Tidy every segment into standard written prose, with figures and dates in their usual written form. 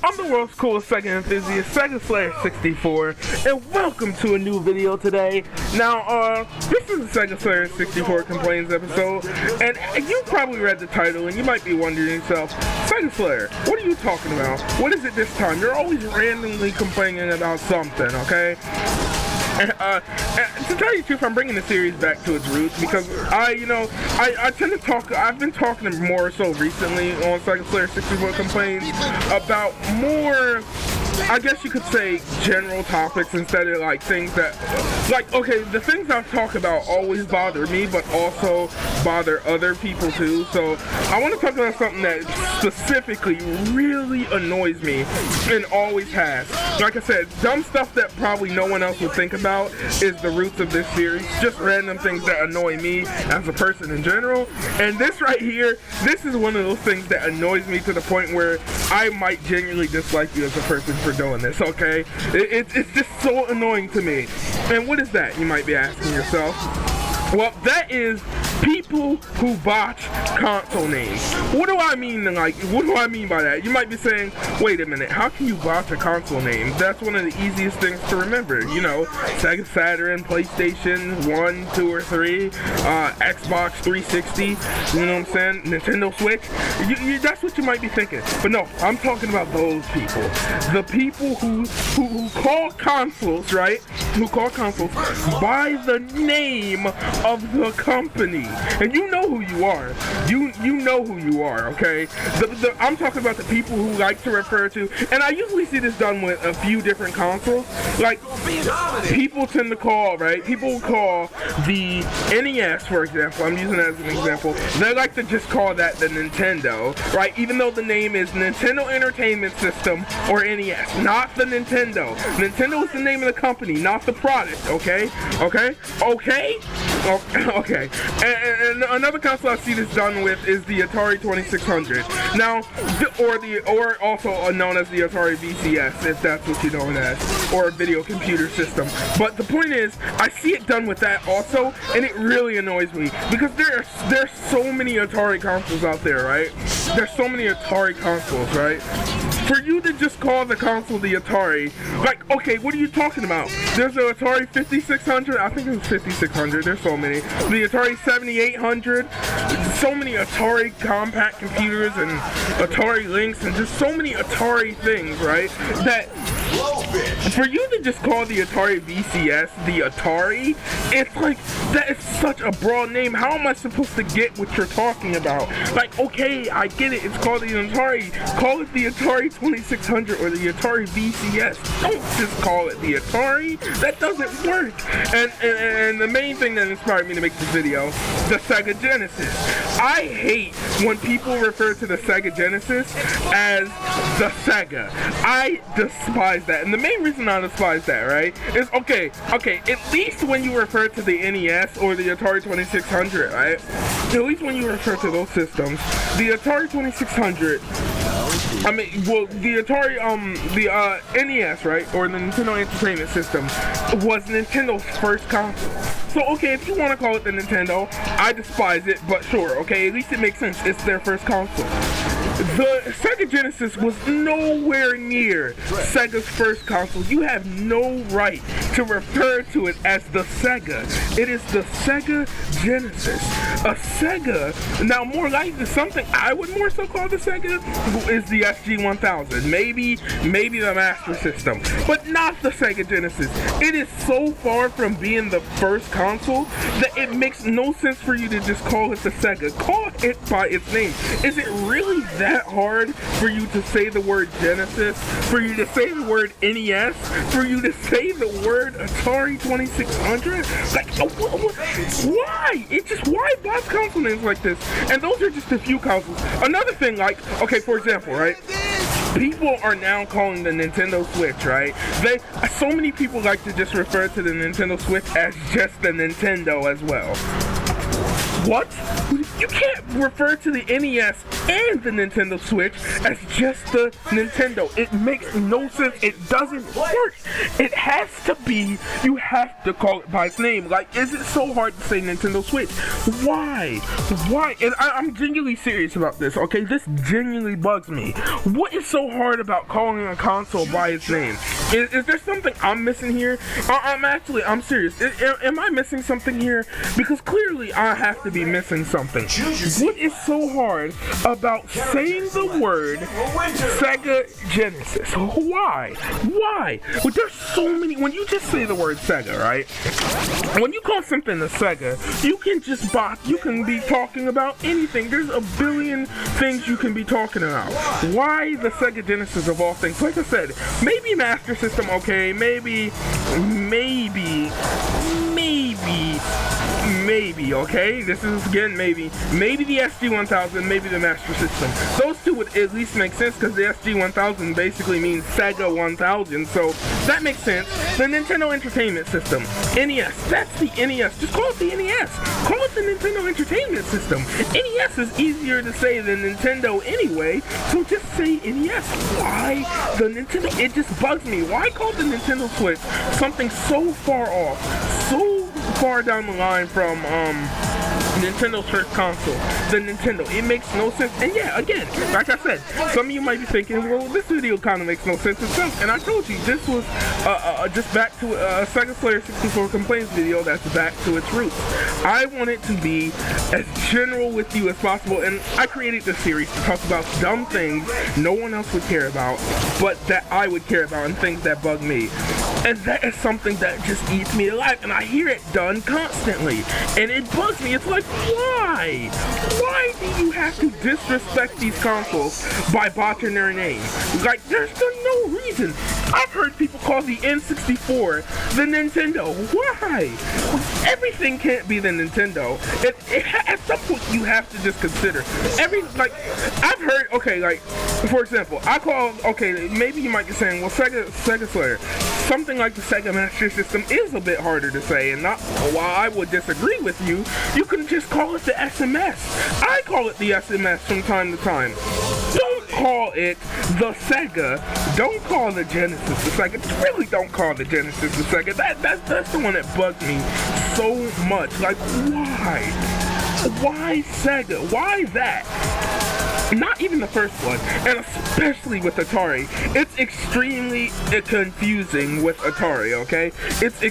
I'm the world's coolest Sega enthusiast, SEGASLAYER64, and welcome to a new video today. Now, this is the SEGASLAYER64 Complains episode, and you probably read the title, and you might be wondering yourself, SEGASLAYER, what are you talking about? What is it this time? You're always randomly complaining about something, okay? And to tell you the truth, I'm bringing the series back to its roots because I tend to talk. I've been talking more so recently on SEGASLAYER64 Complaints about more, I guess you could say, general topics instead of like things that, like, okay, the things I've talked about always bother me, but also bother other people too. So I want to talk about something that specifically really annoys me and always has. Like I said, dumb stuff that probably no one else would think about is the roots of this series. Just random things that annoy me as a person in general. And this right here, this is one of those things that annoys me to the point where I might genuinely dislike you as a person for doing this, okay? It's just so annoying to me. And what is that, you might be asking yourself? Well, that is people who botch console names. What do I mean by that? You might be saying, wait a minute, how can you botch a console name? That's one of the easiest things to remember. You know, Sega Saturn, PlayStation 1, 2, or 3, Xbox 360, you know what I'm saying? Nintendo Switch. That's what you might be thinking. But no, I'm talking about those people. The people who call consoles, right? Who call consoles by the name of the company. And you know who you are. You know who you are, okay? I'm talking about the people who like to refer to, and I usually see this done with a few different consoles. Like, people tend to call, right? People will call the NES, for example. I'm using that as an example. They like to just call that the Nintendo, right? Even though the name is Nintendo Entertainment System or NES, not the Nintendo. Nintendo is the name of the company, not the product, okay? Okay? And another console I see this done with is the Atari 2600. Now, or also known as the Atari VCS, if that's what you know it as, or a video computer system. But the point is, I see it done with that also, and it really annoys me because there's so many Atari consoles out there, right? There's so many Atari consoles, right? For you to just call the console the Atari, like, okay, what are you talking about? There's the Atari 5600, I think it was 5600, there's so many. The Atari 7800, so many Atari compact computers and Atari Lynx and just so many Atari things, right? That for you to just call the Atari VCS the Atari, it's like, that is such a broad name. How am I supposed to get what you're talking about? Like, okay, I get it, it's called the Atari. Call it the Atari 2600 or the Atari VCS. Don't just call it the Atari. That doesn't work. And the main thing that inspired me to make this video, the Sega Genesis. I hate when people refer to the Sega Genesis as the Sega. I despise that. And the main reason I despise that, right, is okay, at least when you refer to the NES or the Atari 2600, right, at least when you refer to those systems, the Atari 2600, I mean, well, the Atari, the NES, right, or the Nintendo Entertainment System, was Nintendo's first console. So, okay, if you want to call it the Nintendo, I despise it, but sure, okay, at least it makes sense. It's their first console. The Sega Genesis was nowhere near Sega's first console. You have no right to refer to it as the Sega. It is the Sega Genesis. A Sega, now more likely something I would more so call the Sega, is the SG-1000. Maybe the Master System, but not the Sega Genesis. It is so far from being the first console that it makes no sense for you to just call it the Sega. Call it by its name. Is it really that hard for you to say the word Genesis, for you to say the word NES, for you to say the word Atari 2600? Like, why? It's just, why botch console names like this? And those are just a few consoles. Another thing, like, okay, for example, right? People are now calling the Nintendo Switch, right? So many people like to just refer to the Nintendo Switch as just the Nintendo as well. What? You can't refer to the NES and the Nintendo Switch as just the Nintendo. It makes no sense. It doesn't work. It has to be, you have to call it by its name. Like, is it so hard to say Nintendo Switch? Why? Why? And I'm genuinely serious about this, okay? This genuinely bugs me. What is so hard about calling a console by its name? Is there something I'm missing here? I'm serious. Am I missing something here? Because clearly I have to be missing something. What is so hard about saying the word Sega Genesis? Why? Why? Well, there's so many. When you just say the word Sega, right? When you call something a Sega, you can be talking about anything. There's a billion things you can be talking about. Why the Sega Genesis of all things? Like I said, maybe Master System, okay, maybe, okay? This is again maybe the SG-1000, maybe the Master System. Those two would at least make sense because the SG-1000 basically means Sega 1000, so that makes sense. The Nintendo Entertainment System, NES, that's the NES. Just call it the NES. Call it the Nintendo Entertainment System. NES is easier to say than Nintendo anyway, so just say NES. Why the Nintendo? It just bugs me. Why call the Nintendo Switch something so far off, so far down the line from Nintendo's first console, the Nintendo? It makes no sense. And yeah, again, like I said, some of you might be thinking, well, this video kind of makes no sense itself. And I told you, this was just back to a SEGASLAYER64 complaints video that's back to its roots. I want it to be as general with you as possible, and I created this series to talk about dumb things no one else would care about, but that I would care about, and things that bug me. And that is something that just eats me alive, and I hear it done constantly, and it bugs me. It's like, why? Why do you have to disrespect these consoles by botching their name? Like, there's no reason. I've heard people call the N64 the Nintendo. Why? Everything can't be the Nintendo. At some point, you have to just consider I've heard, okay, like, for example, maybe you might be saying, well, SEGASLAYER, something like the Sega Master System is a bit harder to say, and while I would disagree with you, you can just call it the SMS. I call it the SMS from time to time. Don't call it the Sega. Don't call the Genesis the Sega. Really don't call the Genesis the Sega. That's the one that bugs me so much. Like, why? Why Sega? Why that? Not even the first one, and especially with Atari. It's extremely confusing with Atari, okay? It's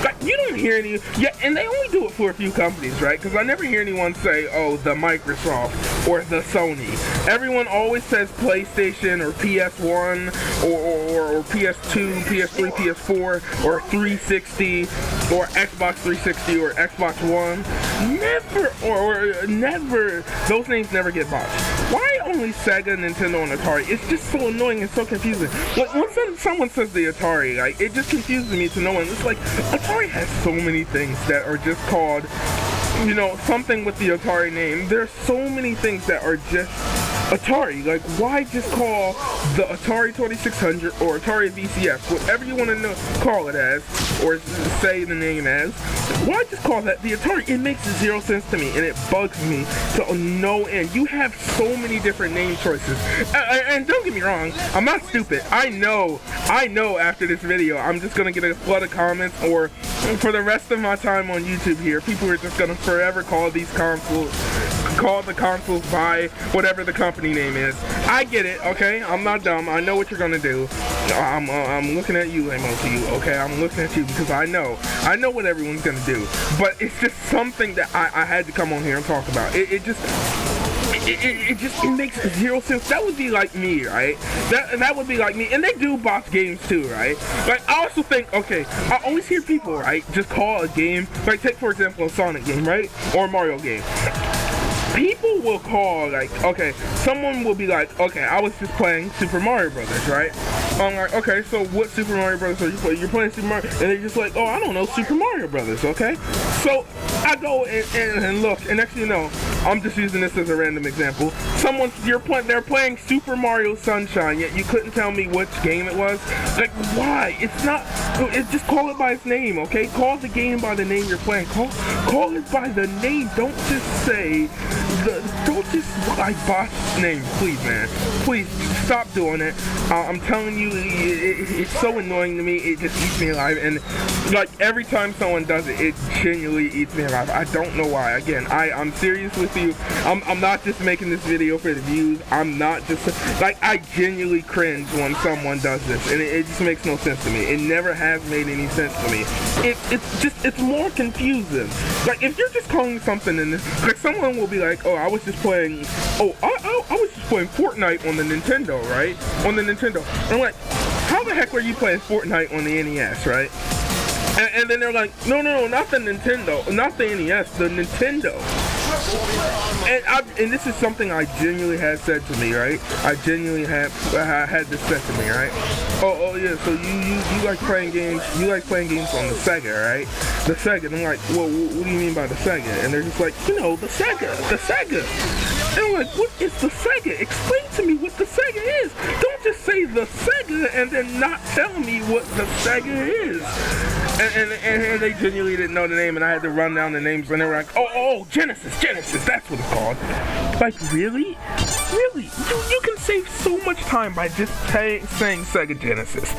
like, you don't hear any, and they only do it for a few companies, right? Because I never hear anyone say, oh, the Microsoft or the Sony. Everyone always says PlayStation or PS1 or PS2, PS3, PS4, or 360, or Xbox 360 or Xbox One. Never, those names never get botched. Why only Sega, Nintendo, and Atari? It's just so annoying and so confusing. Like, when someone says the Atari, like, it just confuses me to no one. It's like, Atari has so many things that are just called, you know, something with the Atari name. There's so many things that are just Atari. Like, why just call the Atari 2600 or Atari VCS, whatever you want to call it as, or say the name as? Why just call that the Atari? It makes zero sense to me, and it bugs me to no end. You have so many different name choices, and don't get me wrong, I'm not stupid. I know after this video, I'm just gonna get a flood of comments, or for the rest of my time on YouTube here, people are just gonna forever call the consoles by whatever the company name is. I get it, okay? I'm not dumb. I know what you're gonna do. I'm looking at you, MOTU, okay? I'm looking at you because I know what everyone's gonna do. But it's just something that I had to come on here and talk about. It just makes zero sense. That would be like me, right? That would be like me. And they do botch games too, right? Like, I also think, okay, I always hear people, right, just call a game, like, take for example a Sonic game, right? Or a Mario game. People will call, like, okay, someone will be like, okay, I was just playing Super Mario Brothers, right? I'm like, okay, so what Super Mario Brothers are you playing? You're playing Super Mario, and they're just like, oh, I don't know, Super Mario Brothers, okay? So I go and look, and next thing you know, I'm just using this as a random example. They're playing Super Mario Sunshine, yet you couldn't tell me which game it was. Like, why? Just call it by its name, okay? Call the game by the name you're playing. Call it by the name. Don't just say don't just like Botch names, please, man. Please stop doing it. I'm telling you, it's so annoying to me. It just eats me alive, and like every time someone does it, it genuinely eats me alive. I don't know why. Again, I'm serious with you. I'm not just making this video for the views. I'm not just like, I genuinely cringe when someone does this, and it just makes no sense to me. It never has made any sense to me. It's more confusing. Like, if you're just calling something in this, like, someone will be like, oh, I was just playing Fortnite on the Nintendo, right? On the Nintendo. And I'm like, how the heck were you playing Fortnite on the NES, right? And then they're like, no, not the Nintendo, not the NES, the Nintendo. And this is something I genuinely had said to me, right? I genuinely had this said to me, right? Oh yeah, so you like playing games, on the Sega, right? The Sega. And I'm like, well, what do you mean by the Sega? And they're just like, the Sega. And I'm like, what is the Sega? Explain to me what the Sega is. Don't just say the Sega and then not tell me what the Sega is. And they genuinely didn't know the name, and I had to run down the names, and they were like, oh, Genesis, that's what it's called. Like, really? You can save so much time by just saying Sega Genesis.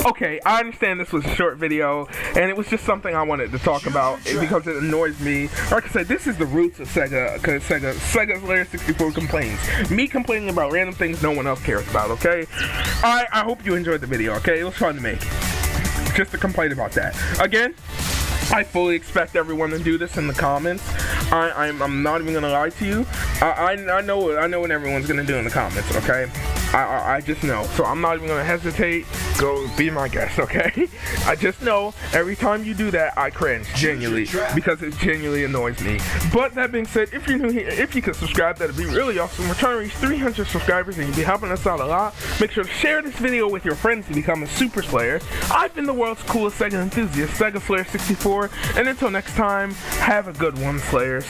Okay, I understand this was a short video, and it was just something I wanted to talk about because it annoys me. Like I said, this is the roots of Sega, because SEGASLAYER64 complains. Me complaining about random things no one else cares about, okay? I hope you enjoyed the video, okay? It was fun to make. Just to complain about that. Again, I fully expect everyone to do this in the comments. I'm not even gonna lie to you. I know what everyone's gonna do in the comments, okay? I just know. So I'm not even gonna hesitate. Go be my guest, okay? I just know every time you do that, I cringe, genuinely, because it genuinely annoys me. But that being said, if you're new here, if you could subscribe, that'd be really awesome. We're trying to reach 300 subscribers, and you'd be helping us out a lot. Make sure to share this video with your friends to become a Super Slayer. I've been the world's coolest Sega enthusiast, SEGASLAYER64, and until next time, have a good one, Slayers.